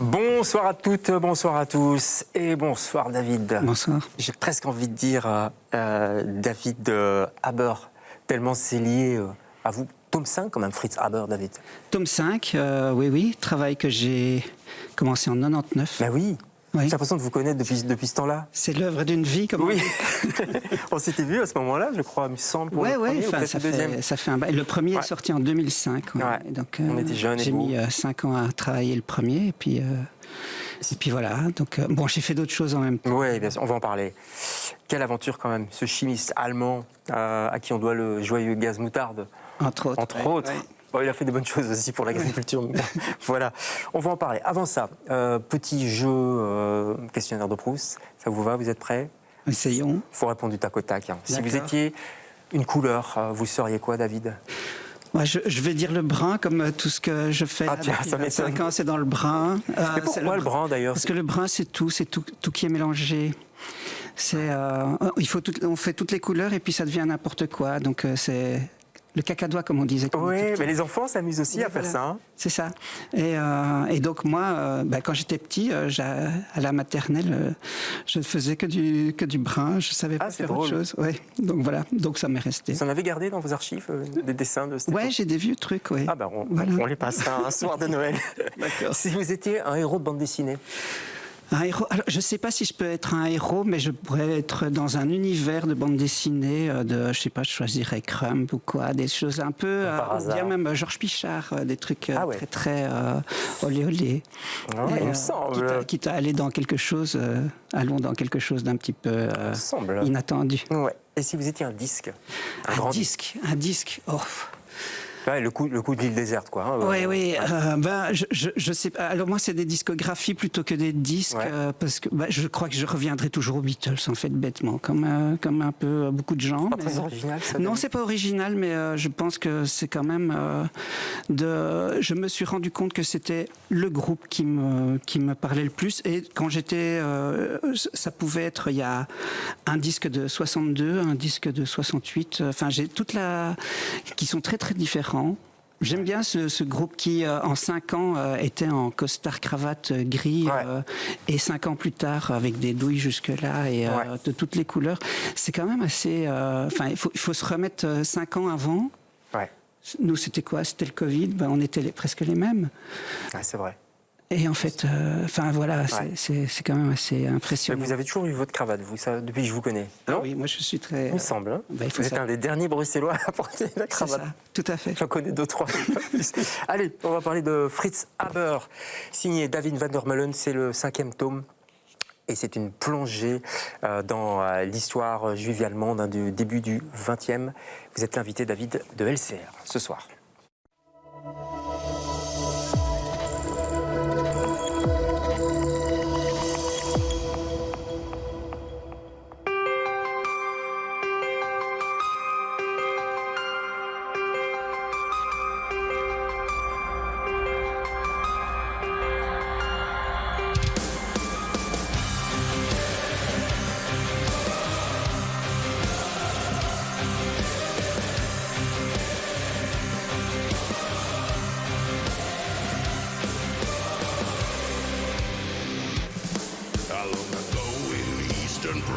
Bonsoir à toutes, bonsoir à tous et bonsoir David. Bonsoir. J'ai presque envie de dire David Haber, tellement c'est lié à vous. Tome 5 quand même, Fritz Haber, David. Tome 5, oui, travail que j'ai commencé en 99. Ben oui, oui. J'ai l'impression de vous connaître depuis ce temps-là. C'est l'œuvre d'une vie, comme oui. On s'était vu à ce moment-là, je crois, il me semble, pour le premier ou peut-être le deuxième. Ça fait un bail. Le premier est sorti en 2005. Ouais. Donc, on était jeunes et j'ai mis 5 ans à travailler le premier, et puis voilà. Donc, bon, j'ai fait d'autres choses en même temps. Oui, bien sûr, on va en parler. Quelle aventure quand même, ce chimiste allemand à qui on doit le joyeux gaz moutarde. Entre autres. Entre autres. Ouais. Bon, il a fait de bonnes choses aussi pour l'agriculture. Voilà, on va en parler. Avant ça, petit jeu questionnaire de Proust. Ça vous va? Vous êtes prêts? Essayons. Il faut répondre du tac au tac. Hein. Si vous étiez une couleur, vous seriez quoi, David? Ouais, je vais dire le brun, comme tout ce que je fais depuis 25 ans, c'est dans le brun. Mais pourquoi le brun, d'ailleurs? Parce que le brun, c'est tout qui est mélangé. On fait toutes les couleurs et puis ça devient n'importe quoi. Donc c'est le cacadois, comme on disait. Oui, mais les enfants s'amusent aussi à faire ça. Hein. C'est ça. Et donc moi, quand j'étais petit, à la maternelle, je ne faisais que du brun. Je ne savais pas faire autre chose. Ouais. Donc voilà, donc ça m'est resté. Vous en avez gardé dans vos archives des dessins de cette époque? J'ai des vieux trucs, oui. Ah ben on les passera un soir de Noël. D'accord. Si vous étiez un héros de bande dessinée? Un héros. Alors, je ne sais pas si je peux être un héros, mais je pourrais être dans un univers de bande dessinée, je ne sais pas, je choisirais Crumb ou quoi, des choses un peu, bien même Georges Pichard, des trucs très olé olé. Il me semble. Quitte à aller dans quelque chose, allons dans quelque chose d'un petit peu inattendu. Ouais. Et si vous étiez un disque? Un disque. Oh. Ouais, le coup de l'île déserte, quoi. Hein, oui. Je sais pas. Alors moi, c'est des discographies plutôt que des disques, parce que je crois que je reviendrai toujours aux Beatles, en fait, bêtement, comme un peu beaucoup de gens. C'est pas très original, ça. Non, c'est pas original, mais je pense que c'est quand même Je me suis rendu compte que c'était le groupe qui me parlait le plus, et quand j'étais, ça pouvait être, il y a un disque de 62, un disque de 68. Enfin, j'ai qui sont très très différents. J'aime bien ce groupe qui, en 5 ans, était en costard-cravate gris, et 5 ans plus tard, avec des douilles jusque-là, et de toutes les couleurs. C'est quand même assez... il faut se remettre 5 ans avant. Ouais. Nous, c'était quoi? C'était le Covid. On était presque les mêmes. Ouais, c'est vrai. Et en fait, c'est quand même assez impressionnant. Mais vous avez toujours eu votre cravate, vous, ça, depuis que je vous connais, non? Oui, moi je suis très... Il me semble. Hein. Vous êtes un des derniers Bruxellois à porter la cravate. C'est ça, tout à fait. J'en connais 2-3. Allez, on va parler de Fritz Haber, signé David van der Meulen. C'est le 5e tome. Et c'est une plongée dans l'histoire juive allemande du début du 20e. Vous êtes l'invité, David, de LCR, ce soir.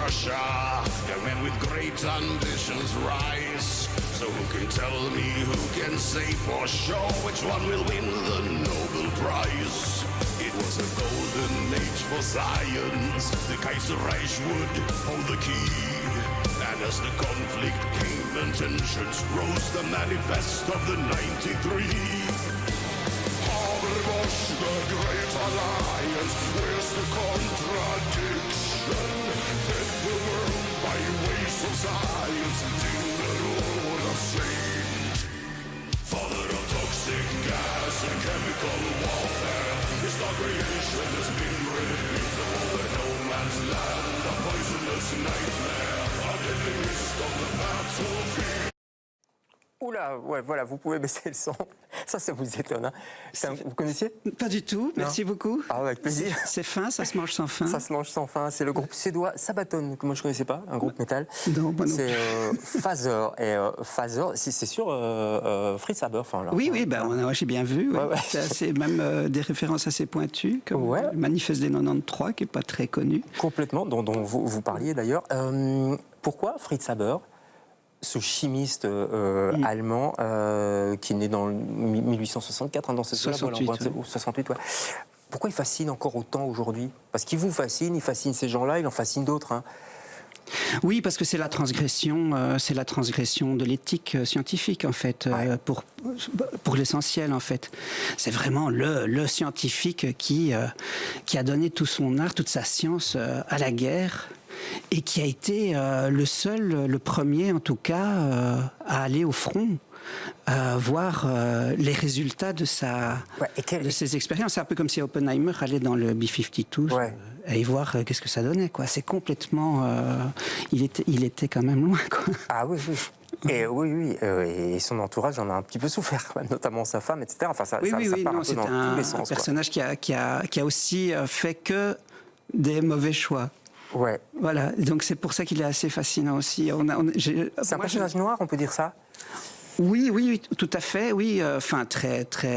Russia, young men with great ambitions rise. So who can tell me, who can say for sure which one will win the Nobel Prize? It was a golden age for science. The Kaiserreich would hold the key. And as the conflict came and tensions rose, the manifest of the 93. Haberbosch, the great alliance, where's the contradiction? Fed the world by ways of science until the Lord of Saint. Father of toxic gas and chemical warfare, his creation has been revealed. The no man's land, a poisonous nightmare, under the mist of the battlefield. Oula, ouais, voilà, vous pouvez baisser le son. Ça vous étonne. Hein. Vous connaissiez? Pas du tout, merci beaucoup. Ah, avec plaisir. C'est fin, ça se mange sans fin. Ça se mange sans fin. C'est le groupe suédois Sabaton, que moi je ne connaissais pas, un groupe métal. Non, moi non. C'est Father. Et Father, c'est sur Fritz Haber. Là, oui, j'ai bien vu. Ouais. Ouais. C'est même des références assez pointues, comme le Manifeste des 93, qui n'est pas très connu. Complètement, dont vous parliez d'ailleurs. Pourquoi Fritz Haber, ce chimiste allemand qui est né dans 1864, dans cette 68, ou 68, ouais. Pourquoi il fascine encore autant aujourd'hui? Parce qu'il vous fascine, il fascine ces gens-là, il en fascine d'autres. Hein. Oui, parce que c'est la transgression de l'éthique scientifique en fait, pour l'essentiel en fait. C'est vraiment le scientifique qui a donné tout son art, toute sa science à la guerre. Et qui a été le premier en tout cas, à aller au front, voir les résultats de ses expériences. C'est un peu comme si Oppenheimer allait dans le B-52 et voir qu'est-ce que ça donnait. Quoi. C'est complètement... il était quand même loin. Quoi. Ah oui, oui. Et et son entourage en a un petit peu souffert, notamment sa femme, etc. Enfin, ça part un peu dans tous les sens. C'est un personnage qui a aussi fait que des mauvais choix. Ouais. Voilà, donc c'est pour ça qu'il est assez fascinant aussi. C'est un personnage noir, on peut dire ça? Oui, tout à fait. Oui,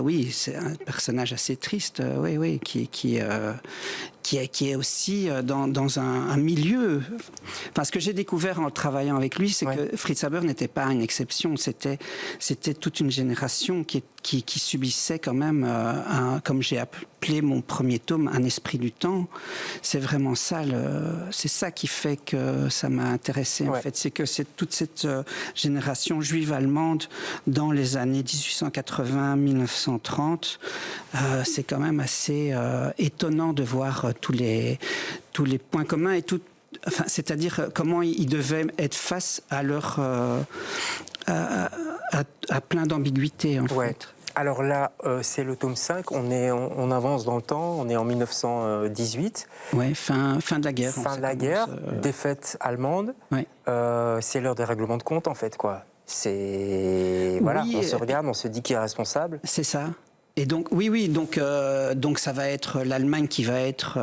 oui, c'est un personnage assez triste. Oui, qui est aussi dans un milieu. Enfin, ce que j'ai découvert en travaillant avec lui, c'est que Fritz Haber n'était pas une exception. C'était toute une génération qui subissait quand même, comme j'ai appelé mon premier tome, un esprit du temps. C'est vraiment ça. C'est ça qui fait que ça m'a intéressé. En fait, c'est que c'est toute cette génération juive allemande dans les années 1880-1930. C'est quand même assez étonnant de voir tous les points communs et tout. Enfin, c'est-à-dire comment ils devaient être face à leur à plein d'ambiguïtés en fait. Alors là, c'est le tome 5, on avance dans le temps, on est en 1918. Oui, fin de la guerre. Fin de la guerre, défaite allemande. C'est l'heure des règlements de compte en fait, quoi. On se regarde, on se dit qui est responsable. C'est ça. Et donc, donc ça va être l'Allemagne qui va être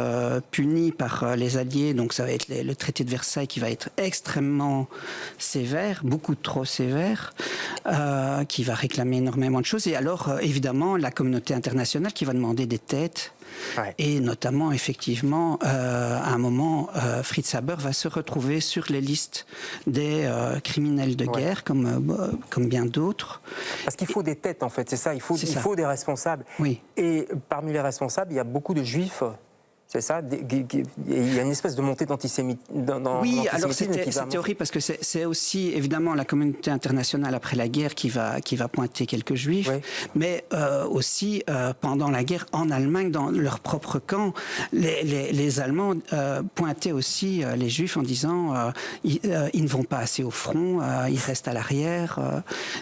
punie par les Alliés. Donc ça va être le traité de Versailles qui va être extrêmement sévère, beaucoup trop sévère, qui va réclamer énormément de choses. Et alors, évidemment, la communauté internationale qui va demander des têtes. Et notamment, effectivement, à un moment, Fritz Haber va se retrouver sur les listes des criminels de guerre, comme bien d'autres. Parce qu'il faut des têtes, en fait, c'est ça. Il faut des responsables. Oui. Et parmi les responsables, il y a beaucoup de juifs. C'est ça. Il y a une espèce de montée d'antisémitisme. Oui, alors c'est horrible parce que c'est aussi évidemment la communauté internationale après la guerre qui va pointer quelques juifs, mais aussi pendant la guerre en Allemagne, dans leur propre camp, les Allemands pointaient aussi les juifs en disant ils ne vont pas assez au front, ils restent à l'arrière.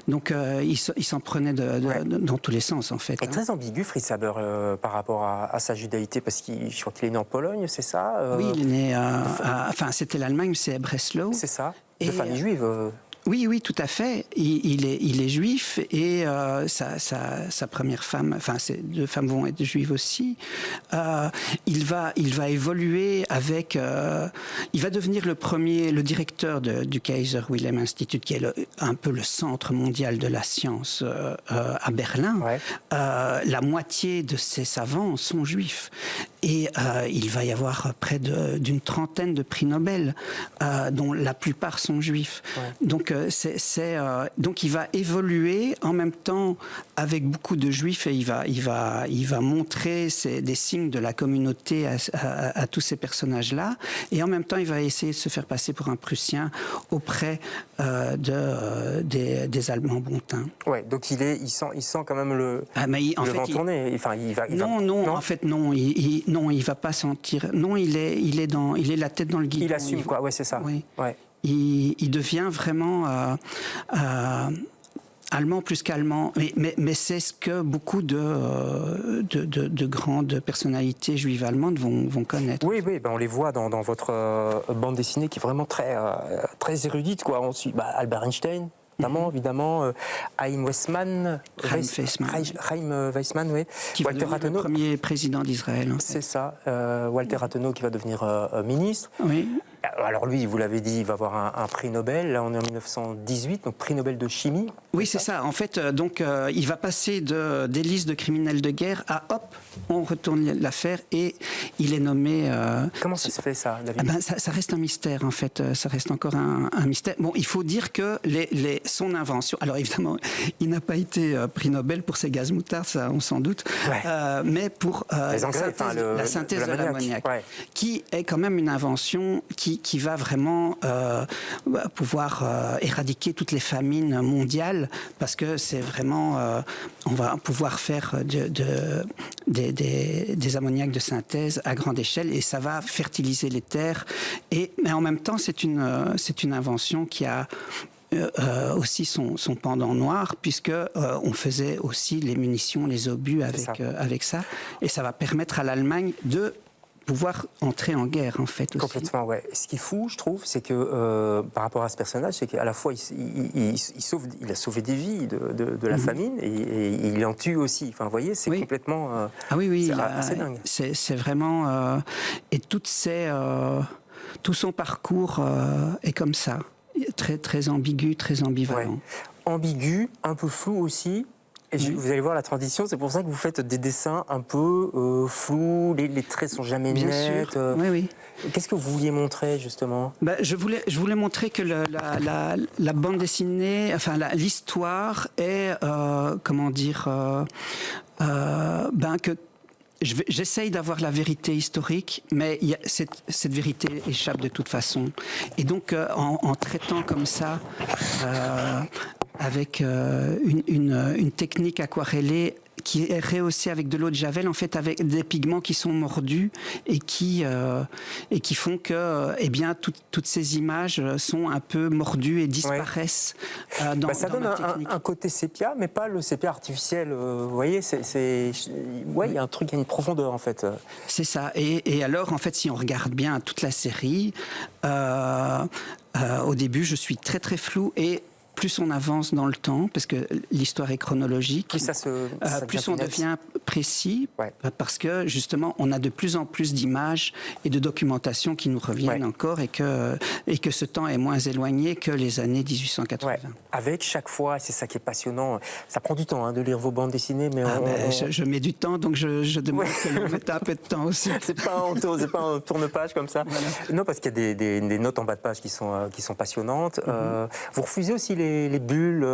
Donc ils s'en prenaient dans tous les sens en fait. Et très ambigu Fritz Haber par rapport à sa judaïté, parce je crois qu'il est né en Pologne, c'est ça Oui, il est né enfin, c'était l'Allemagne, c'est Breslau. C'est ça, de famille juive. Oui, tout à fait. Il est juif et sa première femme, enfin ses deux femmes vont être juives aussi. Il va évoluer avec. Il va devenir le directeur du Kaiser Wilhelm Institute, qui est un peu le centre mondial de la science à Berlin. La moitié de ses savants sont juifs. Et il va y avoir près d'une trentaine de prix Nobel, dont la plupart sont juifs. Donc, donc il va évoluer en même temps avec beaucoup de juifs et il va montrer des signes de la communauté à tous ces personnages-là. Et en même temps, il va essayer de se faire passer pour un Prussien auprès des Allemands bontins. Ouais, donc il sent quand même le vent tourner. Enfin, en fait, non. Il va pas sentir. Non, il est la tête dans le guidon. Il assume, quoi. Ouais, c'est ça. Oui. Ouais. Il devient vraiment allemand plus qu'allemand. Mais c'est ce que beaucoup de grandes personnalités juives allemandes vont connaître. Oui, on les voit dans votre bande dessinée qui est vraiment très, très érudite, quoi. Albert Einstein. notamment, évidemment, Chaim Weizmann, oui. Qui va devenir le premier président d'Israël. En fait. C'est ça, Walter Rathenau qui va devenir ministre. Oui. Alors lui, vous l'avez dit, il va avoir un prix Nobel. Là, on est en 1918, donc prix Nobel de chimie. Oui, c'est ça. En fait, il va passer des listes de criminels de guerre à hop, on retourne l'affaire et il est nommé. Comment ça se fait ça, David? Ça reste un mystère, en fait. Ça reste encore un mystère. Bon, il faut dire que son invention. Alors évidemment, il n'a pas été prix Nobel pour ses gaz moutardes, ça, on s'en doute. Ouais. Mais pour la synthèse de l'ammoniac, ouais. Qui est quand même une invention qui va vraiment pouvoir éradiquer toutes les famines mondiales, parce que c'est vraiment, on va pouvoir faire des ammoniacs de synthèse à grande échelle et ça va fertiliser les terres. Mais en même temps, c'est une invention qui a aussi son pendant noir, puisque on faisait aussi les munitions, les obus avec ça, et ça va permettre à l'Allemagne de pouvoir entrer en guerre, en fait, aussi. Complètement, ouais. Ce qui est fou, je trouve, c'est que par rapport à ce personnage, c'est qu'à la fois il a sauvé des vies de la famine et il en tue aussi. Enfin, vous voyez, c'est complètement assez dingue. C'est vraiment et tout son parcours est comme ça, très très ambigu, très ambivalent. Ouais. Ambigu, un peu flou aussi. Et vous allez voir la transition, c'est pour ça que vous faites des dessins un peu flous, les traits sont jamais nets. Oui. Qu'est-ce que vous vouliez montrer, justement? Je voulais montrer que la bande dessinée, enfin l'histoire est, que j'essaye d'avoir la vérité historique, mais cette vérité échappe de toute façon. Et donc, en traitant comme ça, avec une technique aquarellée qui est rehaussée avec de l'eau de javel, en fait, avec des pigments qui sont mordus et qui font que, toutes ces images sont un peu mordues et disparaissent dans ça donne un côté sépia, mais pas le sépia artificiel. Vous voyez, il y a un truc, il y a une profondeur, en fait. C'est ça. Et alors, en fait, si on regarde bien toute la série, au début, je suis très, très flou et plus on avance dans le temps, parce que l'histoire est chronologique, plus on devient précis, parce que justement, on a de plus en plus d'images et de documentation qui nous reviennent encore, et que ce temps est moins éloigné que les années 1880. Ouais. Avec chaque fois, c'est ça qui est passionnant, ça prend du temps de lire vos bandes dessinées, mais je mets du temps, donc je demande que vous mettez un peu de temps aussi. C'est pas un tourne-page comme ça. Voilà. Non, parce qu'il y a des notes en bas de page qui sont passionnantes. Vous refusez aussi les bulles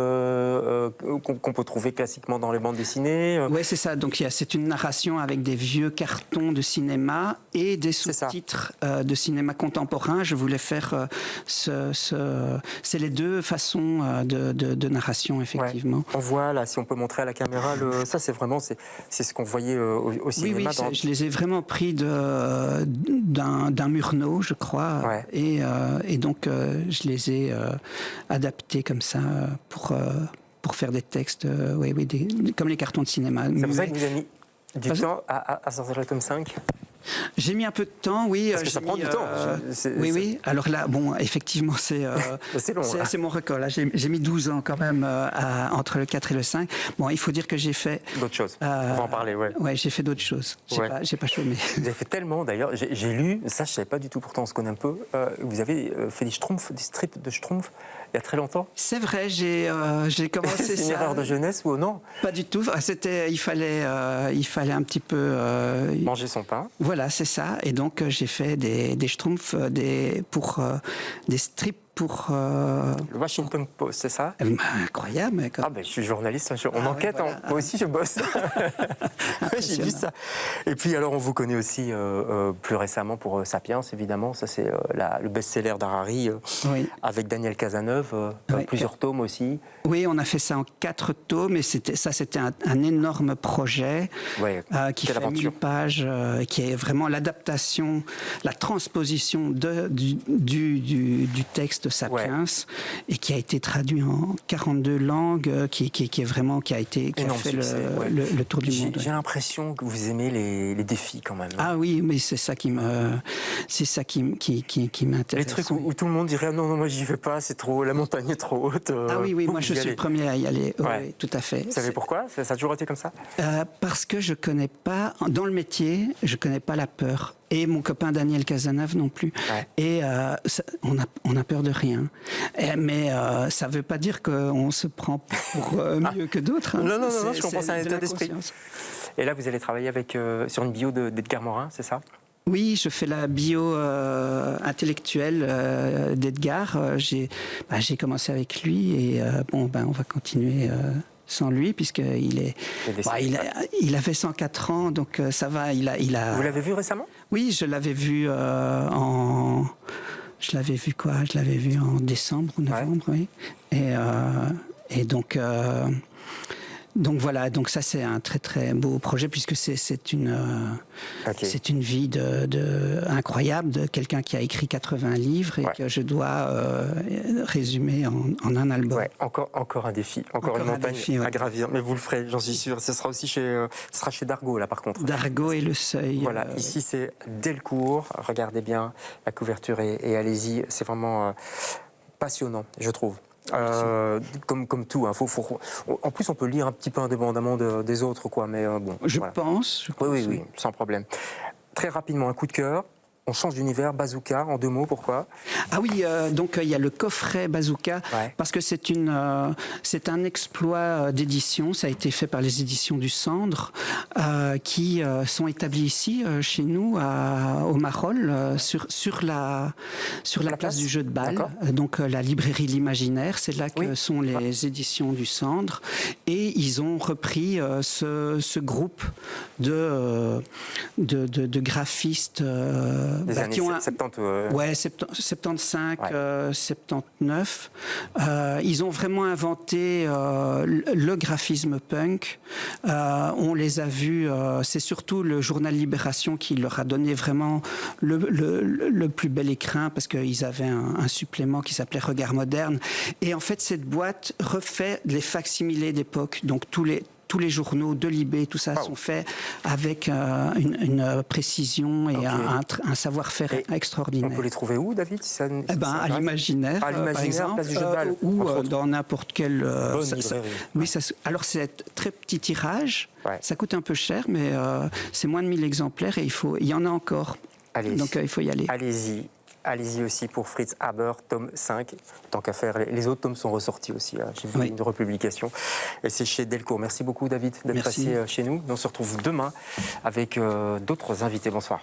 qu'on peut trouver classiquement dans les bandes dessinées. Oui, c'est ça. Donc c'est une narration avec des vieux cartons de cinéma et des sous-titres de cinéma contemporain. Je voulais faire c'est les deux façons de narration, effectivement. Ouais. On voit là, si on peut montrer à la caméra, ça c'est vraiment c'est ce qu'on voyait au cinéma. Oui, je les ai vraiment pris d'un Murnau, je crois, et donc je les ai adaptés comme ça pour faire des textes, comme les cartons de cinéma. C'est pour ça que vous avez mis du temps à sortir le tome 5 ? J'ai mis un peu de temps, oui. Parce que ça prend du temps. Oui. Alors là, effectivement, c'est long. C'est mon record. Là, j'ai mis 12 ans quand même entre le 4 et le 5. Bon, il faut dire que j'ai fait d'autres choses. On va en parler, Oui, j'ai fait d'autres choses. J'ai pas chômé. Vous avez fait tellement, d'ailleurs. J'ai lu, ça je savais pas du tout, pourtant on se connaît un peu. Vous avez fait des strips de Schtroumpfs il y a très longtemps. C'est vrai, j'ai commencé ça. C'est une erreur de jeunesse ou non? Pas du tout. Il fallait un petit peu manger son pain. Voilà, c'est ça. Et donc j'ai fait des Schtroumpfs, des strips pour... Le Washington Post, c'est ça? Incroyable. Je suis journaliste, on enquête, voilà. Moi aussi je bosse. J'ai vu ça. Et puis alors on vous connaît aussi plus récemment pour Sapiens, évidemment. Ça c'est le best-seller d'Harari avec Daniel Cazeneuve, plusieurs tomes aussi. Oui, on a fait ça en 4 tomes et c'était un énorme projet qui fait 1000 pages, qui est vraiment l'adaptation, la transposition du texte Sapiens, et qui a été traduit en 42 langues, qui a fait le tour du monde. J'ai l'impression que vous aimez les défis quand même. Ah oui, mais c'est ça qui m'intéresse. Les trucs où tout le monde dirait non, moi j'y vais pas, c'est trop, la montagne est trop haute. Ah oui, moi je suis le premier à y aller. Oui, tout à fait. Vous savez pourquoi? Ça a toujours été comme ça? Parce que je connais pas, dans le métier, je connais pas la peur. Et mon copain Daniel Cazenave non plus. Ouais. Et on a peur de rien. Mais ça ne veut pas dire qu'on se prend pour mieux que d'autres. Hein. Non, je comprends, c'est un état d'esprit. Et là, vous allez travailler sur une bio d'Edgar Morin, c'est ça? Oui, je fais la bio intellectuelle d'Edgar. J'ai commencé avec lui et on va continuer sans lui, puisqu'il il avait 104 ans, donc ça va. Vous l'avez vu récemment? Oui, je l'avais vu en décembre ou novembre, oui. Et donc voilà, donc ça c'est un très très beau projet, puisque c'est une vie incroyable de quelqu'un qui a écrit 80 livres et que je dois résumer en un album. Ouais, encore un défi, encore une montagne à gravir, mais vous le ferez, j'en suis sûr. Ce sera aussi chez Dargaud là par contre. Dargaud et Le Seuil. Voilà, ici c'est Delcourt. Regardez bien la couverture et allez-y, c'est vraiment passionnant, je trouve. Comme tout, hein. En plus on peut lire un petit peu indépendamment des autres, quoi. Mais bon. Je pense. Oui, sans problème. Très rapidement, un coup de cœur. On change d'univers, Bazooka, en 2 mots, pourquoi? Ah oui, donc il y a le coffret Bazooka, parce que c'est un exploit d'édition. Ça a été fait par les éditions du Cendre, qui sont établies ici, chez nous, au Marolles, sur la place du jeu de balle. Donc la librairie L'Imaginaire, c'est là que sont les éditions du Cendre. Et ils ont repris ce groupe de graphistes des années 70. Ouais, 75, 79. Ils ont vraiment inventé le graphisme punk. On les a vus. C'est surtout le journal Libération qui leur a donné vraiment le plus bel écrin, parce qu'ils avaient un supplément qui s'appelait Regard moderne. Et en fait, cette boîte refait les facsimilés d'époque. Donc tous les journaux de Libé, tout ça sont faits avec une précision et un savoir-faire extraordinaire. On peut les trouver où, David? À l'Imaginaire, par exemple, place du jeu de balle, ou dans n'importe quelle... librairie. Alors c'est très petit tirage, ça coûte un peu cher, mais c'est moins de 1000 exemplaires et il y en a encore. Donc il faut y aller. Allez-y aussi pour Fritz Haber, tome 5. Tant qu'à faire, les autres tomes sont ressortis aussi. J'ai vu une republication. Et c'est chez Delcourt. Merci beaucoup, David, d'être passé chez nous. On se retrouve demain avec d'autres invités. Bonsoir.